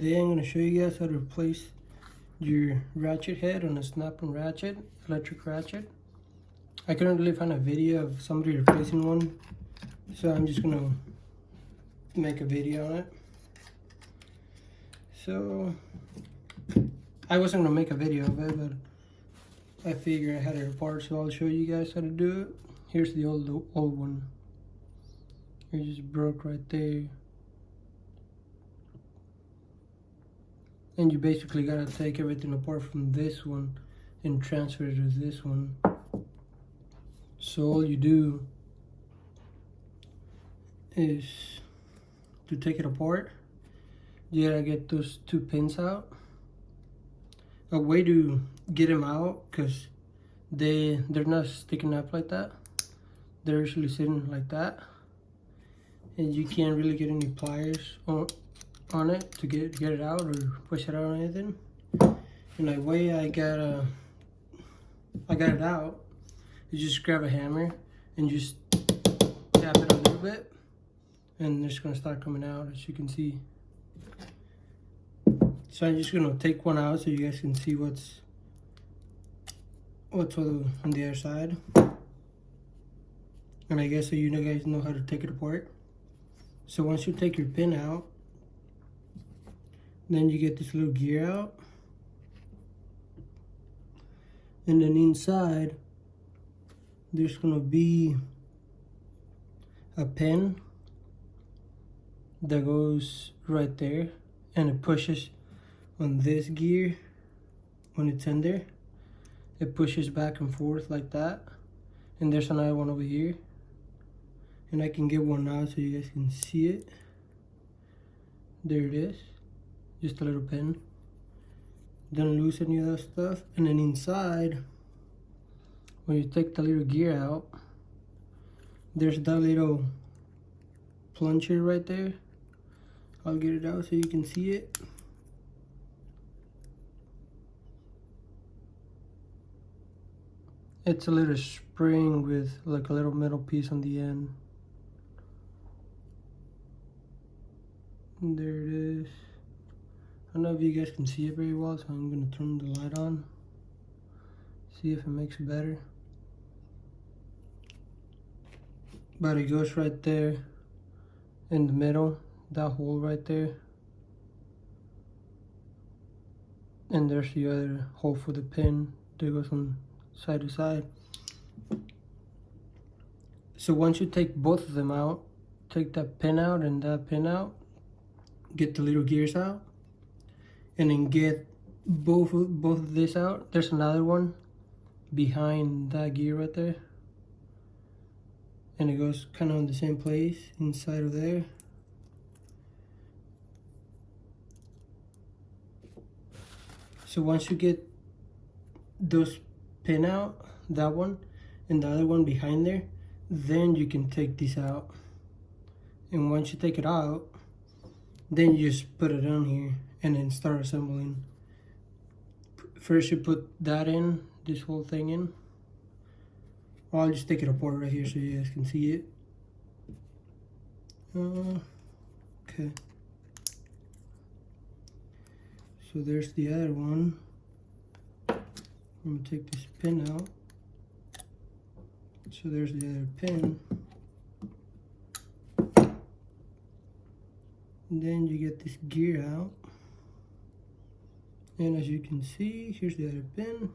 today I'm going to show you guys how to replace your ratchet head on a snap-on ratchet, electric ratchet. I couldn't really find a video of somebody replacing one, so I'm just going to make a video on it. So I wasn't going to make a video of it, but I figured I had it apart, so I'll show you guys how to do it. Here's the old one. It just broke right there. And you basically gotta take everything apart from this one and transfer it to this one. So all you do is to take it apart, you gotta get those two pins out. A way to get them out, because they're not sticking up like that. They're usually sitting like that. And you can't really get any pliers on it to get it out or push it out or anything. And the way I got it out, you just grab a hammer and just tap it a little bit, and it's gonna start coming out, as you can see. So I'm just gonna take one out so you guys can see what's on the other side. And I guess so you guys know how to take it apart. So once you take your pin out, then you get this little gear out, and then inside there's gonna be a pin that goes right there, and it pushes on this gear. When it's in there, it pushes back and forth like that. And there's another one over here, and I can get one now so you guys can see it. There it is. Just a little pin. Don't lose any of that stuff. And then inside, when you take the little gear out, there's that little plunger right there. I'll get it out so you can see it. It's a little spring with like a little metal piece on the end. And there it is. I don't know if you guys can see it very well, so I'm going to turn the light on, see if it makes it better. But it goes right there in the middle, that hole right there. And there's the other hole for the pin that goes on side to side. So once you take both of them out, take that pin out and that pin out, get the little gears out, and then get both of this out. There's another one behind that gear right there, and it goes kind of in the same place inside of there. So once you get those pin out, that one and the other one behind there, then you can take this out. And once you take it out, then you just put it on here and then start assembling. First you put that in, this whole thing in. I'll just take it apart right here so you guys can see it. Okay. So there's the other one. I'm gonna take this pin out. So there's the other pin. And then you get this gear out. And as you can see, here's the other pin.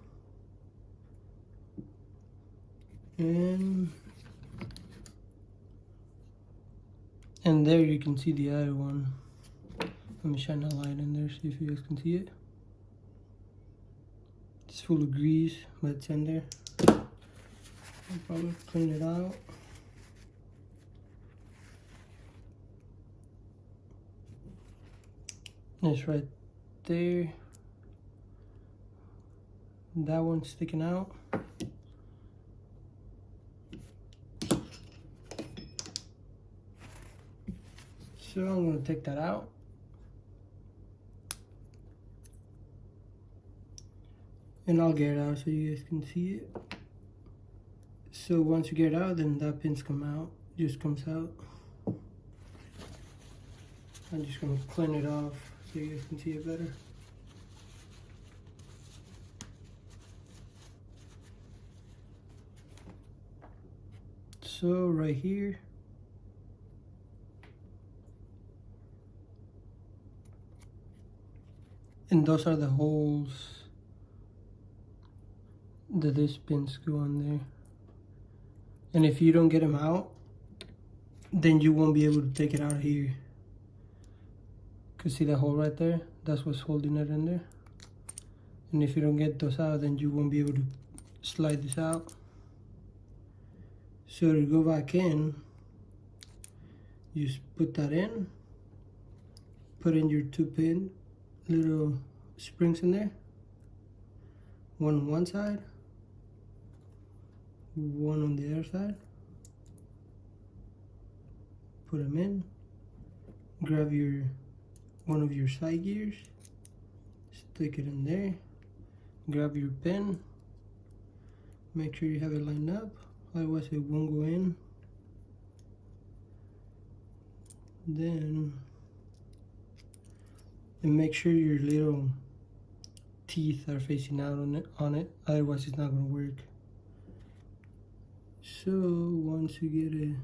And there you can see the other one. Let me shine a light in there, see if you guys can see it. It's full of grease, but it's in there. I'll probably clean it out. It's right there. That one's sticking out. So I'm going to take that out. And I'll get it out so you guys can see it. So once you get it out, then that pins come out, just comes out. I'm just gonna clean it off so you guys can see it better. So right here, and those are the holes that these pins go on there. And if you don't get them out, then you won't be able to take it out of here. Cause see that hole right there? That's what's holding it in there. And if you don't get those out, then you won't be able to slide this out. So to go back in, you just put that in, put in your 2-pin little springs in there. One on one side, one on the other side. Put them in, grab one of your side gears, stick it in there, grab your pin, make sure you have it lined up, otherwise it won't go in. Then, and make sure your little teeth are facing out on it, otherwise it's not going to work. So once you get it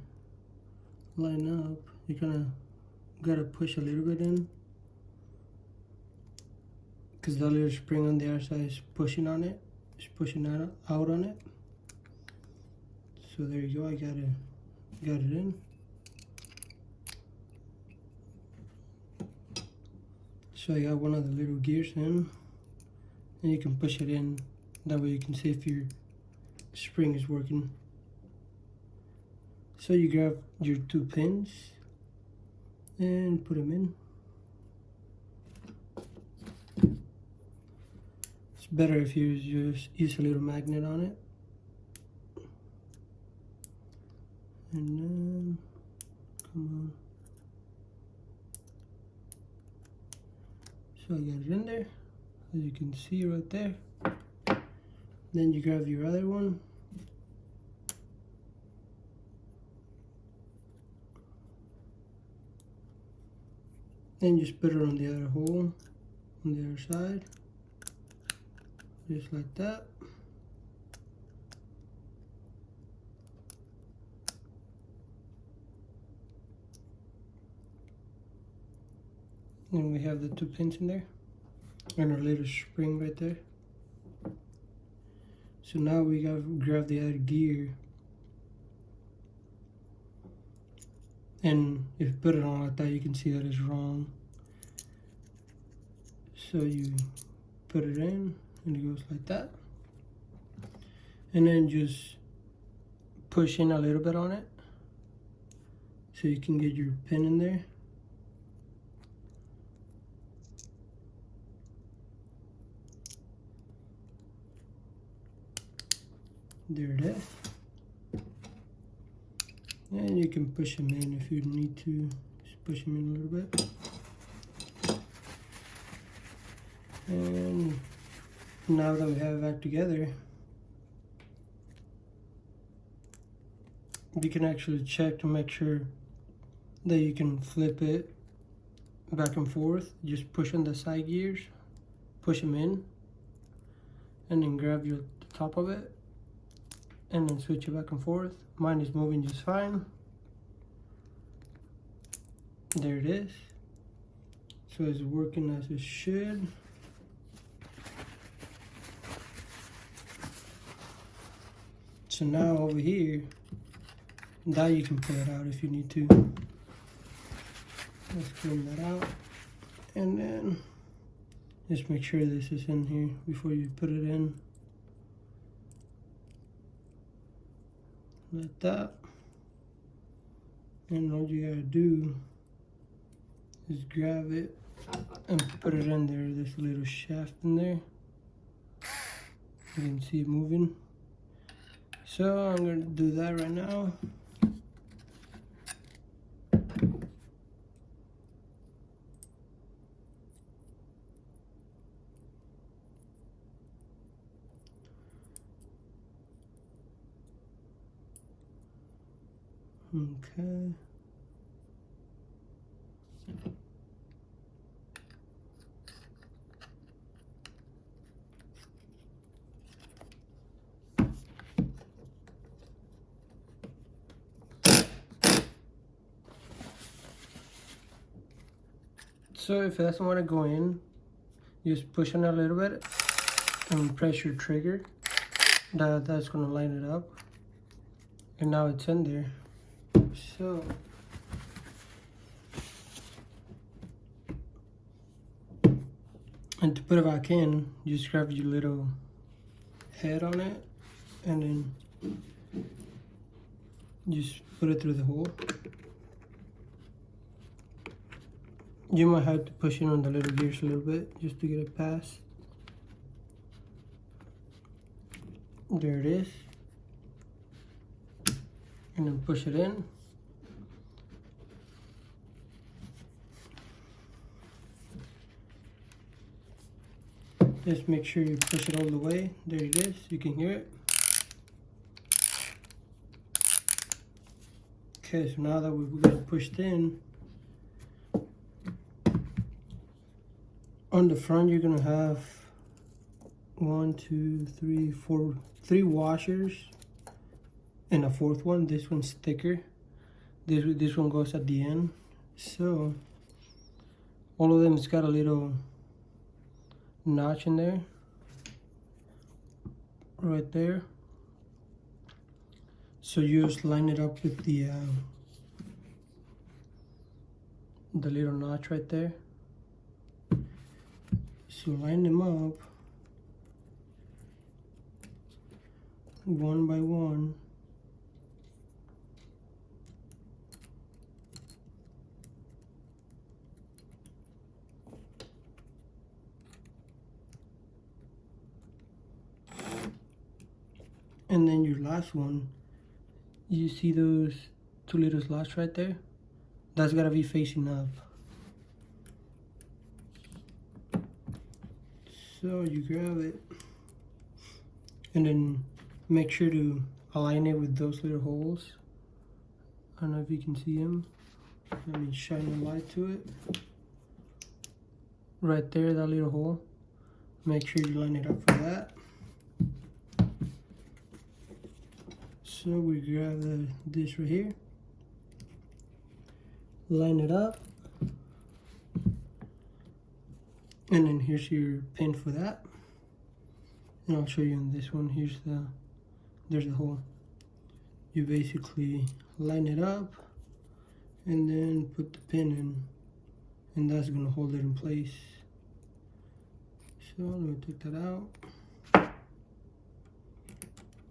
lined up, you kind of gotta push a little bit in, because the little spring on the other side is pushing on it, it's pushing out on it. So there you go, I got it in. So I got one of the little gears in, and you can push it in, that way you can see if your spring is working. So you grab your 2 pins and put them in. It's better if you just use a little magnet on it. And then, come on. So I got it in there, as you can see right there. Then you grab your other one. Then just put it on the other hole, on the other side, just like that. And we have the 2 pins in there, and our little spring right there. So now we gotta grab the other gear, and if you put it on like that, you can see that it's wrong. So you put it in, and it goes like that. And then just push in a little bit on it, so you can get your pin in there. There it is. And you can push them in if you need to. Just push them in a little bit. And now that we have it back together, you can actually check to make sure that you can flip it back and forth. Just push on the side gears, push them in, and then grab the top of it, and then switch it back and forth. Mine is moving just fine. There it is. So it's working as it should. So now over here, now you can pull it out if you need to. Let's clean that out. And then just make sure this is in here before you put it in. Like that. And all you gotta do is grab it and put it in there. There's a little shaft in there. You can see it moving. So I'm gonna do that right now. Okay. So if it doesn't want to go in, just push on it a little bit and press your trigger. That's going to line it up. And now it's in there. So and to put it back in, you just grab your little head on it and then just put it through the hole. You might have to push in on the little gears a little bit just to get it past. There it is. And then push it in. Just make sure you push it all the way. There it is. You can hear it. Okay, so now that we've got it pushed in, on the front you're gonna have 1, 2, 3, 4, 3 washers and a 4th one. This one's thicker. This one goes at the end. So all of them has got a little notch in there, right there. So you just line it up with the little notch right there. So line them up one by one. And then your last one, you see those 2 little slots right there? That's gotta be facing up. So you grab it and then make sure to align it with those little holes. I don't know if you can see them. Let me shine a light to it. Right there, that little hole. Make sure you line it up for that. So we grab this right here, line it up, and then here's your pin for that. And I'll show you on this one. There's the hole. You basically line it up and then put the pin in, and that's gonna hold it in place. So let me take that out,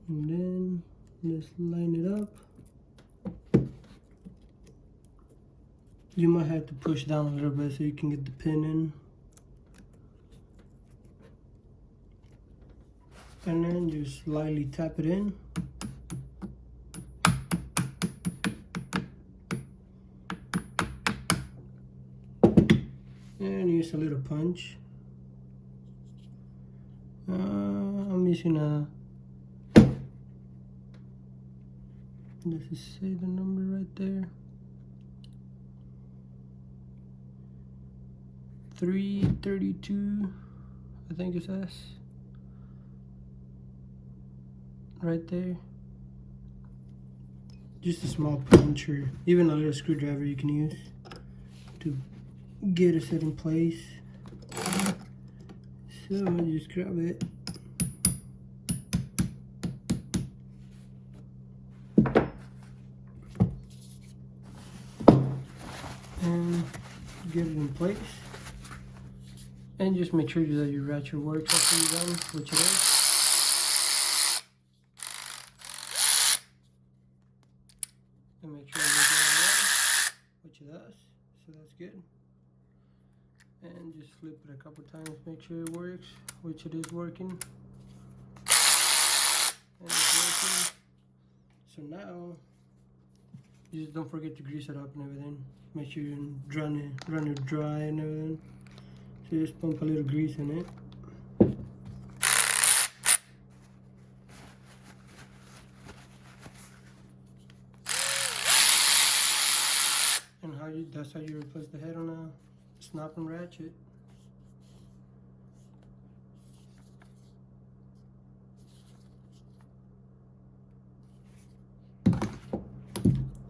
and then let's line it up. You might have to push down a little bit so you can get the pin in. And then just lightly tap it in. And use a little punch. I'm using does it say the number right there? 332, I think it says. Right there. Just a small punch or even a little screwdriver you can use to get it set in place. So just grab it. And get it in place. And just make sure that your ratchet works after you're done, which it is. And make sure everything is which it does, so that's good. And just flip it a couple times, make sure it works, which it is working. And it's working. So now, you just don't forget to grease it up and everything. Make sure you run it dry and everything. So just pump a little grease in it. And that's how you replace the head on a snapping ratchet.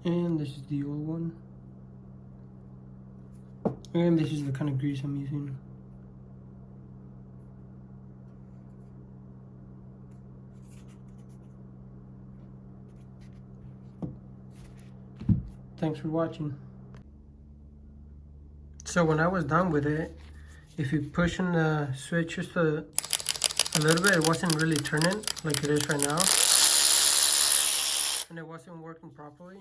And this is the old one. And this is the kind of grease I'm using. Thanks for watching. So when I was done with it, if you push on the switch just a little bit, it wasn't really turning like it is right now. And it wasn't working properly.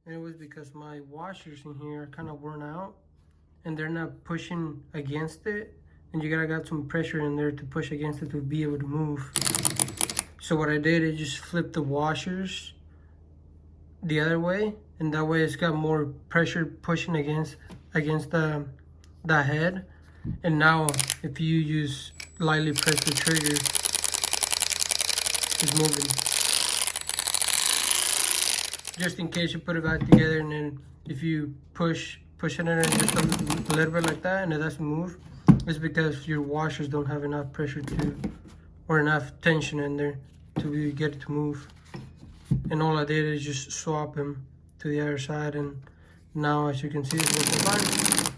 And it was because my washers in here are kind of worn out and they're not pushing against it. And you gotta got some pressure in there to push against it to be able to move. So what I did is just flip the washers the other way, and that way it's got more pressure pushing against the head. And now if you lightly press the trigger, it's moving. Just in case you put it back together, and then if you push it in there just a little bit like that and it doesn't move, it's because your washers don't have enough pressure or enough tension in there to get it to move. And all I did is just swap them to the other side, and now as you can see it's working fine.